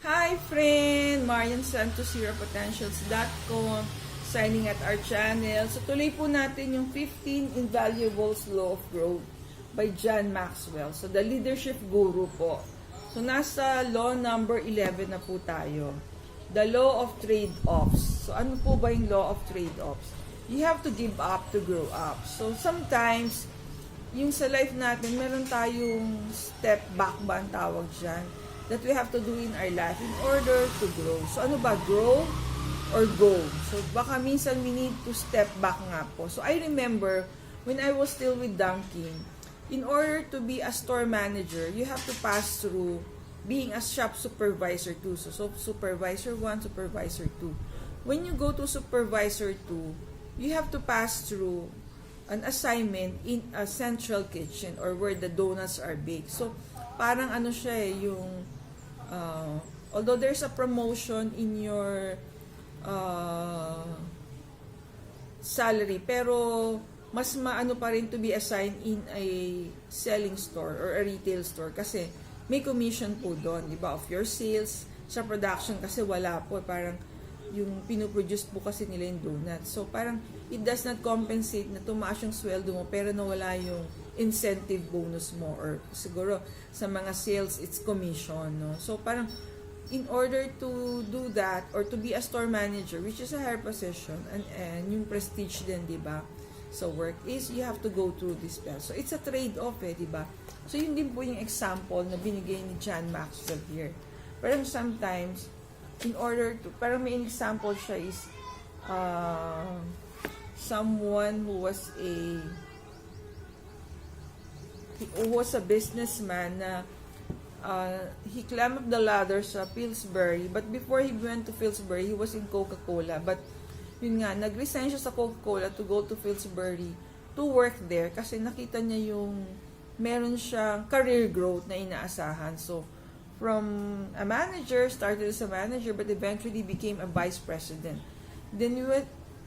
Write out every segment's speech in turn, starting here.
Hi friend! Marian Santos here, potentials.com, signing at our channel. So tuloy po natin yung 15 Invaluables Law of Growth by John Maxwell. So the leadership guru po. So nasa law number 11 na po tayo. The law of trade-offs. So ano po ba yung law of trade-offs? You have to give up to grow up. So sometimes, yung sa life natin, meron tayong step back ba ang tawag dyan, that we have to do in our life in order to grow. So ano ba? Grow or go? So baka minsan we need to step back nga po. So I remember when I was still with Dunkin', in order to be a store manager, you have to pass through being a shop supervisor too. So supervisor 1, supervisor 2. When you go to supervisor 2, you have to pass through an assignment in a central kitchen or where the donuts are baked. So parang ano siya yung although there's a promotion in your salary, pero mas maano pa rin to be assigned in a selling store or a retail store kasi may commission po doon, di ba, of your sales. Sa production kasi wala po, parang yung pinuproduce po kasi nila yung donuts. So parang it does not compensate na tumaas yung sweldo mo pero nawala yung incentive bonus mo, or siguro sa mga sales it's commission, no? So parang in order to do that or to be a store manager, which is a higher position and yung prestige din, di ba? So work is you have to go through this path. So it's a trade-off di ba? So yun din po yung example na binigay ni John Maxwell here. Parang sometimes in order to, parang may example siya is someone who was a businessman na he climbed up the ladder sa Pillsbury, but before he went to Pillsbury, he was in Coca-Cola. But yun nga, nag-resign siya sa Coca-Cola to go to Pillsbury to work there kasi nakita niya yung meron siyang career growth na inaasahan. So from a manager, started as a manager, but eventually became a vice president. Then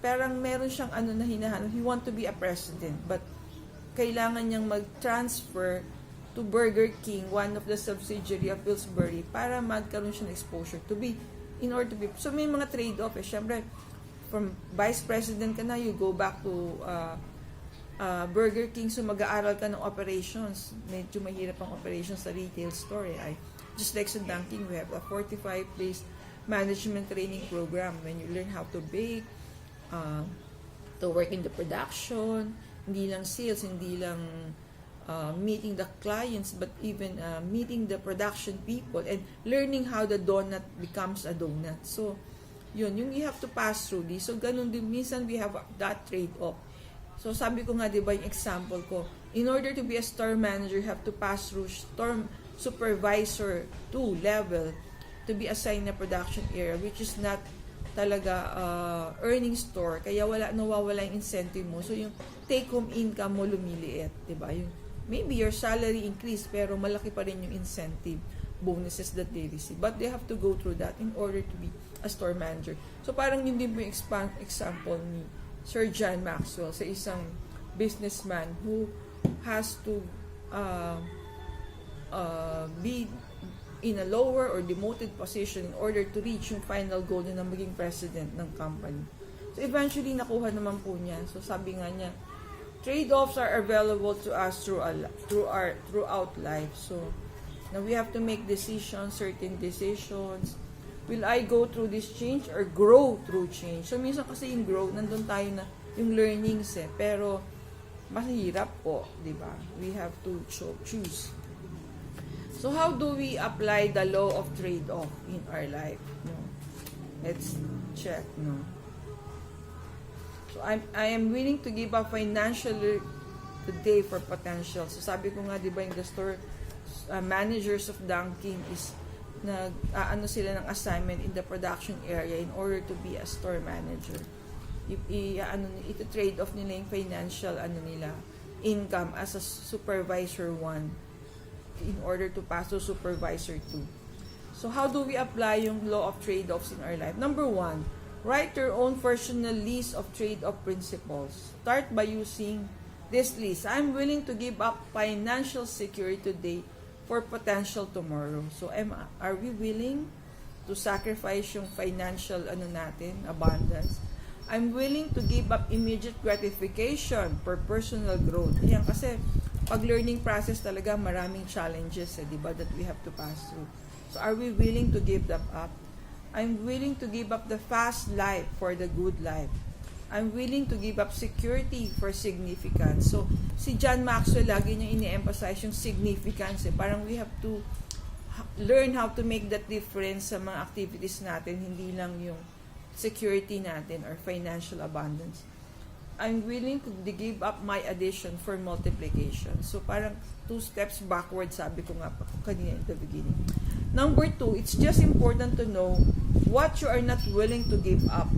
parang meron siyang ano na hinahanap. He want to be a president, but kailangan niyang mag-transfer to Burger King, one of the subsidiary of Pillsbury, para magkaroon siya ng exposure to be, in order to be, so may mga trade-off syempre, from vice president ka na, you go back to Burger King, so mag-aaral ka ng operations. Medyo mahirap ang operations sa retail store just like sa Dunkin', we have a 45-days management training program when you learn how to bake, to work in the production, hindi lang sales, hindi lang meeting the clients, but even meeting the production people and learning how the donut becomes a donut. So yun, yung you have to pass through this. So ganun din, minsan we have that trade-off. So sabi ko nga, di ba, yung example ko, in order to be a store manager, you have to pass through store supervisor 2 level to be assigned na production area, which is not talaga earning store, kaya nawawala yung incentive mo. So yung take home income mo lumiliit, di ba? Yung maybe your salary increase pero malaki pa rin yung incentive bonuses that they receive, but they have to go through that in order to be a store manager. So parang yun din po yung example ni Sir John Maxwell sa isang businessman who has to be in a lower or demoted position in order to reach yung final goal niya na maging president ng company. So eventually nakuha naman po niya. So sabi nga niya, trade-offs are available to us throughout life. So now we have to make decisions, certain decisions. Will I go through this change or grow through change? So minsan kasi yung growth, nandun tayo na yung learnings pero mahirap po, di ba? We have to choose. So how do we apply the law of trade-off in our life? No? Let's check. No? So I am willing to give up financially today for potential. So sabi ko nga, di ba, yung the store managers of Dunkin' is nag-aano sila ng assignment in the production area in order to be a store manager. Ito trade off nila yung financial income as a supervisor 1 in order to pass to supervisor 2. So how do we apply yung law of trade-offs in our life? Number 1, write your own personal list of trade-off principles. Start by using this list. I'm willing to give up financial security today for potential tomorrow. So are we willing to sacrifice yung financial natin, abundance. I'm willing to give up immediate gratification for personal growth. Yan kasi pag learning process talaga maraming challenges, di ba, that we have to pass through. So are we willing to give them up? I'm willing to give up the fast life for the good life. I'm willing to give up security for significance. So si John Maxwell lagi niya ini-emphasize yung significance. Parang we have to learn how to make that difference sa mga activities natin, hindi lang yung security natin or financial abundance. I'm willing to give up my addition for multiplication. So parang 2 steps backward, sabi ko nga kanina in the beginning. Number 2, it's just important to know what you are not willing to give up,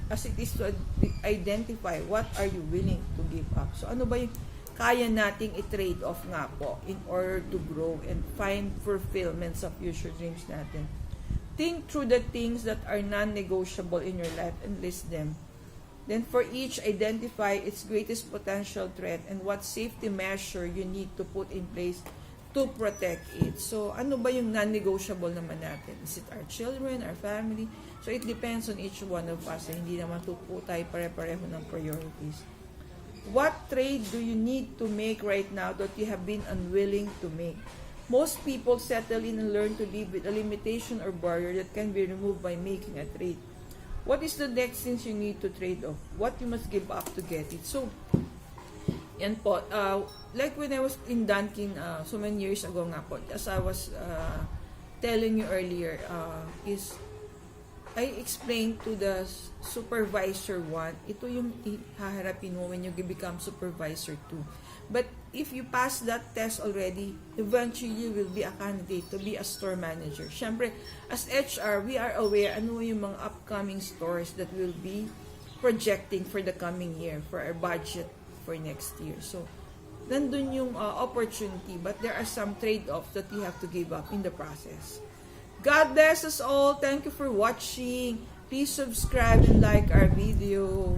as it is to identify what are you willing to give up. So ano ba yung kaya nating i-trade off nga po in order to grow and find fulfillment sa future dreams natin. Think through the things that are non-negotiable in your life and list them. Then for each, identify its greatest potential threat and what safety measure you need to put in place to protect it. So ano ba yung non-negotiable naman natin? Is it our children, our family? So it depends on each one of us. Hindi naman po tayo pare-pareho ng priorities. What trade do you need to make right now that you have been unwilling to make? Most people settle in and learn to live with a limitation or barrier that can be removed by making a trade. What is the next things you need to trade off? What you must give up to get it? So, yan po. Like when I was in Dunkin so many years ago nga po, as I was telling you earlier, is I explained to the supervisor 1, ito yung haharapin mo when you become supervisor 2. But if you pass that test already, eventually you will be a candidate to be a store manager. Siyempre, as HR, we are aware ano yung mga upcoming stores that will be projecting for the coming year, for our budget for next year. So, nandun yung opportunity, but there are some trade-offs that you have to give up in the process. God bless us all. Thank you for watching. Please subscribe and like our video.